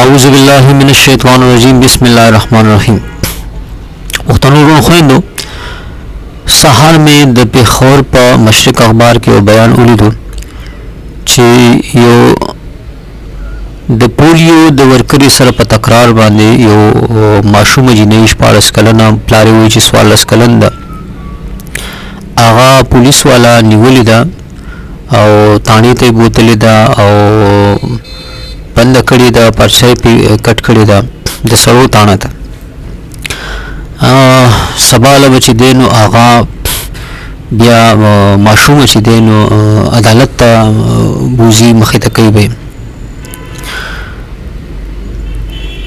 اعوذ باللہ من الشیطان الرجیم بسم اللہ الرحمن الرحیم. مختنورون خویندو سهار میں د پیښور په مشرق اخبار کې یو بیان ولیدو چې یو د پولیو د ورکري سره په تکرار باندې یو ماشوم جنۍ 14 کلنه پلار وی چې 14 کلن ده هغه پولیس والا نیولې ده او تانی ته بوتلې ده او بند کړی ده پرچای پی کټ کړی ده د سړو تانه ته سباله بچ دینو هغه بیا ماشوم چې دینو عدالت ته بوزي مخې ته کوي به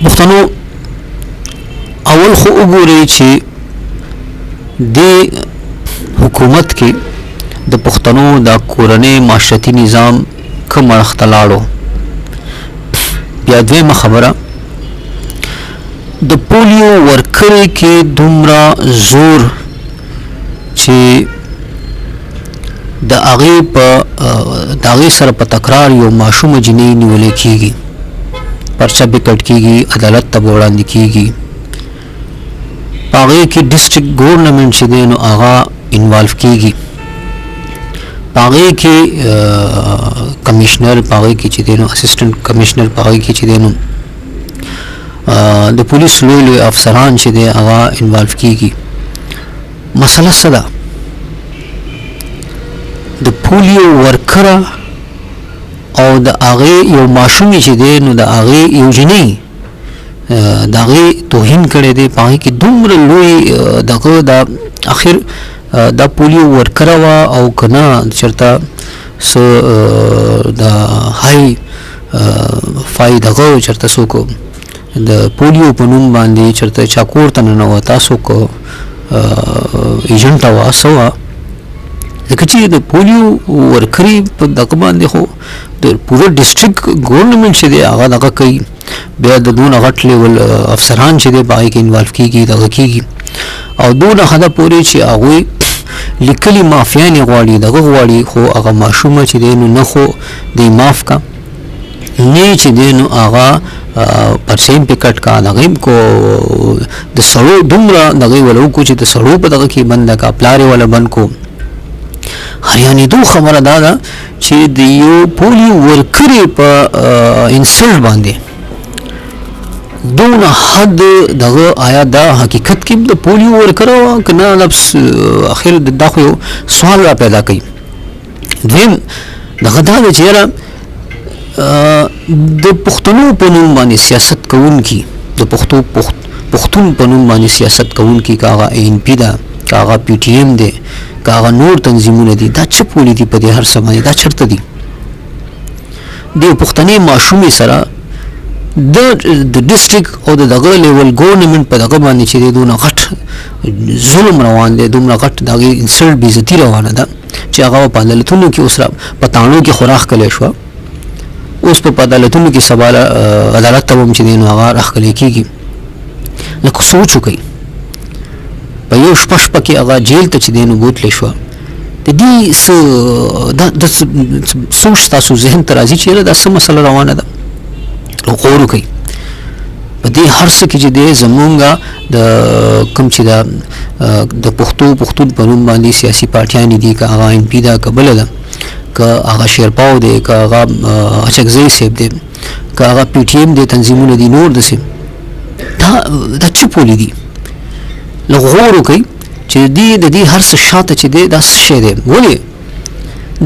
مختنو اول خو وګورئ چې د حکومت کې د پښتنو د کورنۍ معاشرتي نظام کوم اړخ ته لاړو. بیا دویمه خبره د پولیو ورکري کې دومره زور چې د هغې سره په تکرار یو ماشومه جنۍ نیولی کېږي پرچه به کټ کېږي عدالت ته به وړاندې کېږي په هغې کې ډسټرکټ ګورنمنټ چې دی نو هغه انوالو کېږي په هغې کې کمیشنر په هغې کې چې دی نو اسسټنټ کمیشنر په هغې کې چې دی نو د پولیس لوی لوی افسران چې دی هغه انوالو کېږي. مسله څه ده؟ د پولیو ورکره او د هغې یو ماشومې چې دی نو د هغې یو جنۍ د هغې توهین کړی دی په هغې کې دومره لوی دغه د اخر دا پولیو ورکره وه او که نه چېرته څه د های فای دغه چېرته څوک د پولیو په نوم باندې چېرته چا کور ته ننوته څوک ایجنټه وه څه وه ځکه چې د پولیو ورکري په دغه باندې خو د پوره ډسټرکټ ګورنمنټ چې دی هغه دغه کوي بیا د دونه غټ لیول افسران چې دی په هغې کې انوالو کېږي دغه کېږي او دونه حده پورې چې هغوی لیکلي معافیانې غواړي دغه غواړي خو هغه ماشومه چې دی نو نه خو دی معاف کا نه چې دی نو هغه پرچیم پې کټ کا د هغې کو د سړو دومره د هغې وله وکړو چې د سړو په دغه کې بنده کا پلار یې وله بند کو. حیرانېدو خبره دا ده چې د یو پولیو ورکرې په انسلټ باندې دونه حد دغه آیا دا حقیقت کې د پولیو ورکره وه که نه لفظ اخر دا خو یو سوال را پیدا کوي. دویم دغه دا دی چې یاره د پښتنو په نوم باندې سیاست کوونکي د پښتون په نوم باندې سیاست کوونکي که هغه اے این پي ده که هغه پي ټي ایم دی که هغه نور تنظیمونه دي دا څه پولي دي په دې هر څه باندې دا چېرته دي د یو پښتنې ماشومې سره د ډسټرکټ او د دغه لیول ګورنمنټ په دغه باندې چې دی دونه غټ ظلم روان دی دومره غټ د هغې انسلټ بېعزتي روانه ده چې هغه په عدالتونو کې اوس په تاڼو کې خو راښکلی شوه اوس په عدالتونو کې سباله عدالت ته هم چې دی نو هغه راښکلی کېږي. لکه سوچ وکئ په یو شپه کې هغه جیل ته چې دی نو بوتلی شوه د دې څه سوچ تاسو ذهن ته راځي چې یاره دا څه مسله روانه ده غور وکئ په دې هر څه کې چې دی زمونږ د کوم چې د پښتون په نوم باندې سیاسي پارټیانې دي که هغه این پي ده که بله ده که هغه شیرپاو دی که هغه اچکزی صاحب دی که هغه پي ټي ایم دی تنظیمونه دي نور داسې دا څه پولي دي لږ غور وکئ چې د دې هر څه شاته چې دی دا څه شی دی ولې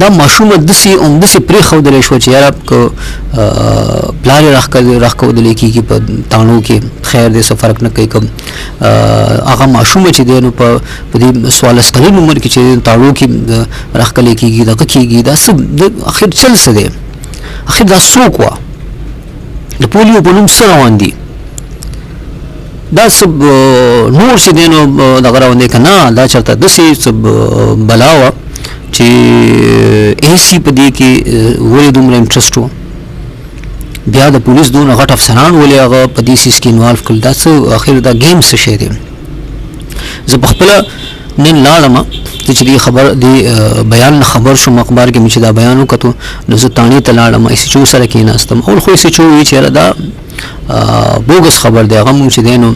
دا ماشومه داسې پرېښودلی شوه چې یاره که پلار یې راښکودلی کېږي په تاڼو کې خیر دی څه فرق نه کوي که هغه ماشومه چې دی نو په دې 14 کلن عمر کې چې تاڼو کې راښکلی کېږي دغه کېږي دا څه اخر چل څه دی اخر دا څوک وه د پولیو په نوم څه روان دي دا څه نور چې دی نو دغه روان دی که نه دا چېرته داسې څه بلا وه چې ایسی په دې کې ولې دومره انټرسټ و بیا د پولیس دونه غټ افسران ولې هغه په دې سیز کې انوالو کړل دا څه اخر دا ګیم څه شی دی. زه پخپله نن لاړم چې دې بیان نه خبر شوم اخبار کې مې چې دا بیان وکړو نو زه تانې ته لاړم ایس ایچ او سره کېناستم اول خو ایس ایچ او وی چې دا بوګس خبر دی هغه مونږ چې دی نو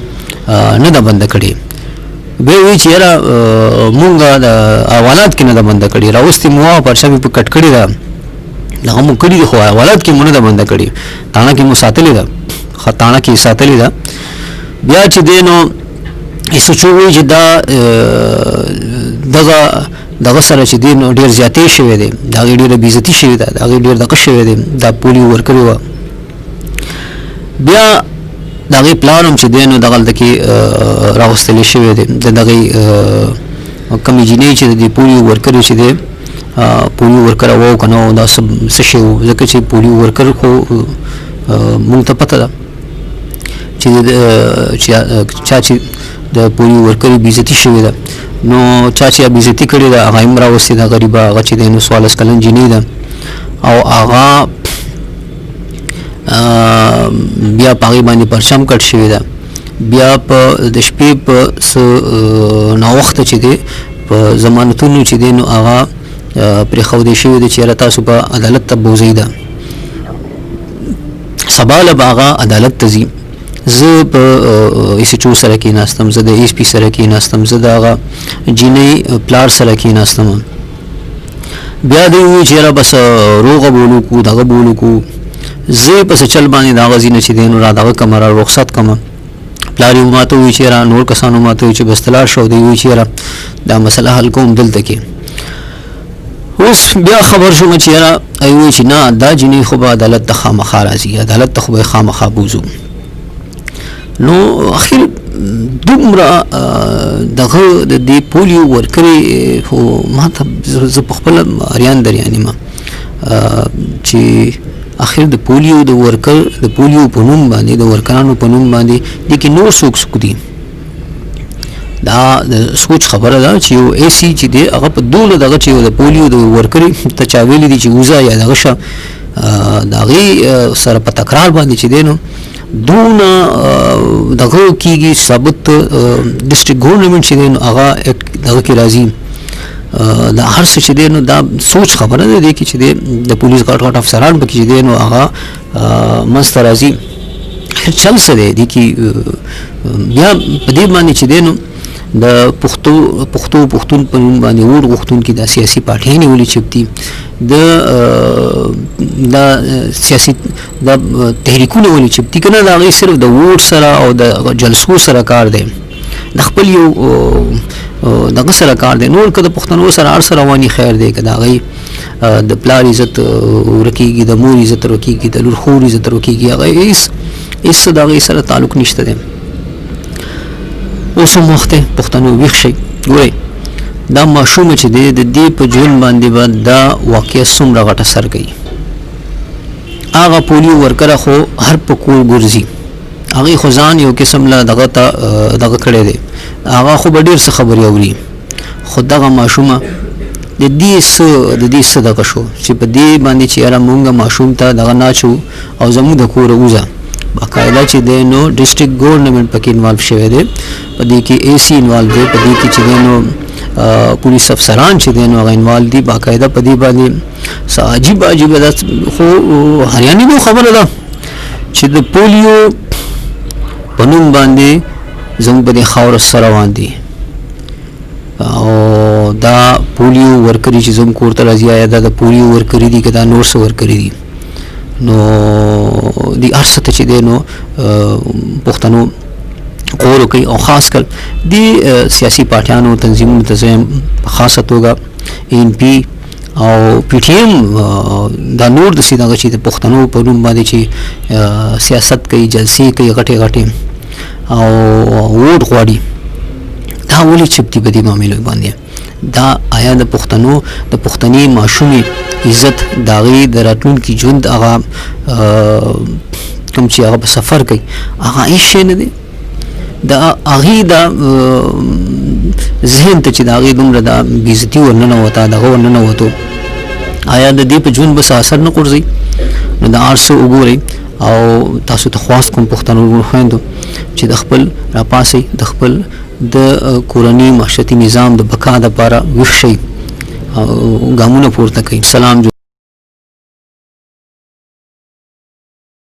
نه ده بنده کړې. بیا وایي چې یاره مونږ د حوالات کې نه ده بنده کړې، راوستې مو پرچه مې په کټ کړې ده، دغه مو کړي دي، خو حوالات کې مو نه ده بنده کړې، تاڼه کې مو ساتلې ده، تاڼه کې ساتلې ده. بیا چې دی نو ایسوچو وایي چې دا دغه سره چې دی نو ډېر زیاتې شوی دی، د هغې ډېره بېعزتي شوې ده، د هغې ډېر دغه شوی دی، دا پولیو ورکړې وه. بیا د هغې پلار هم چې دی نو دغلته کې راوستلی شوی دی، د دغې کمې جینۍ چې د دې پولیو ورکر چې دی پولیو ورکر وو که نه دا څه شی وو، ځکه چې پولیو ورکر خو مونږ ته پته ده چې چا چې د پولیو ورکر بېعزتي شوې ده، نو چا چې بېعزتي کړې ده هغه هم راوستې ده غریبه، هغه چې دی نو 14 کلن جینۍ ده او هغه بیا په هغې باندې پرچم کټ شوې ده. بیا په د شپې په څه ناوخته چې دی په ضمانتونو چې دی نو هغه پرېښودی شوی دی چې یاره تاسو به عدالت ته بوځئ ده، سبا له به هغه عدالت ته ځي. زه په ایس ایچ او سره کېناستم، زه د ایس پي سره کېناستم، زه د هغه جینۍ پلار سره کېناستم. بیا دوی ووایي چې یاره بس روغه بولو کو دغه بولو کو، زه پس چل باندې د هغه ځینه چې دی نو را دغه کمه را رخصت کمه. پلار یې ماته ووایي چې یاره نور کسانو ماته ووایي چې بس ته لاړ شه، دوی وایي چې یاره دا مسله حل کوم دلته کې. اوس بیا خبر شوم چې یاره وایي چې نه دا جینۍ خو به عدالت ته خامخا راځي، عدالت ته خو به یې خامخا بوځو. نو اخر دومره دغه د دې پولیو ورکرې خو ما ته زه په خپله اریان دریان یم چې اخر د پولیو د ورکر د پولیو په نوم باندې د ورکرانو په نوم باندې دې کې نور څوک دي. دا د سوچ خبره ده چې یو ایسي چې دی هغه په دوله دغه چې د پولیو د ورکرې ته چا ویلي دي چې وځه یا دغه شه د هغې سره په تکرار باندې چې دی نو دونه دغه کېږي ثابت ډسټرکټ ګورنمنټ چې دی نو هغه دغه کې راځي. دا هر څه چې دی نو دا سوچ خبره ده دی کې چې دی د پولیس غټ غټ افسران پکې چې دی نو هغه منځته راځي. چل څه دی دې کې بیا په دې باندې چې دی نو د پښتون په نوم باندې ووټ غوښتونکي دا سیاسي پارټیانې ولې چپتي دا سیاسي دا تحریکونه ولې چپتي که نه د هغې صرف د ووټ سره او د جلسو سره کار دی، د خپل یو دغه سره کار دی. نور که د پښتنو سره هر څه رواني خیر دی، که د هغې د پلار عزت ورکېږي، د مور عزت ورکېږي، د لور خور عزت ورکېږي، هغه هېڅ د هغې سره تعلق نشته دی. اوس هم وخت دی پښتنو ویښ شئ. ګورئ دا ماشومه چې دی د دې په ژوند باندې به دا واقعه څومره غټ اثر کوي. هغه پولیو ورکره خو هر په کور ګرځي، هغې خو ځان یو قسم له دغه ته دغه کړی دی، هغه خو به ډېر څه خبرې اوري. خو دغه ماشومه د دې څه دغه شو چې په دې باندې چې یاره مونږ ماشوم ته دغه ناچو او زموږ د کوره وځه. باقاعده چې دی نو ډسټرکټ ګورنمنټ پکې انوالو شوی دی، په دې کې اے سی انوالو دی، په دې کې چې دی نو پولیس افسران چې دی نو هغه انوالو دي. باقاعده په دې باندې څه عجیب ده، خو هریاني خبره ده چې د پولیو په نوم باندې زموږ په دې خاوره څه روان دي، او دا پولیو ورکري چې زموږ کور ته راځي آیا دا د پولیو ورکري دي که دا نور څه ورکري دي. نو دی هر څه ته چې دی نو پښتنو غور وکړي، او خاص کر دې سیاسي پارټیانو تنظیمونو ته زه په خاصه توګه ان پی او پی ټي ایم دا نور داسې دغه چې د پښتنو په نوم باندې چې سیاست کوي، جلسې کوي غټې غټې او ووټ غواړي، دا ولې چپتي په دې معاملو باندې؟ دا آیا د پښتنو د پښتني ماشومې عزت د هغې د راتلونکي ژوند هغه کوم چې هغه په سفر کوي هغه هېڅ شی نه دی؟ د هغې دا ذهن ته چې د هغې دومره دا بېعزتي ورننوته، دغه ورننوتو، آیا د دې په ژوند به څه اثر نه غورځوي؟ نو دا هر څه وګورئ. او تاسو ته خواست کوم پښتنو خویندو چې د خپل راپاسئ، د خپل د کورني معاشرتي نظام د بقا دپاره ویښ شئ او ګامونه پورته کوئ. سلام.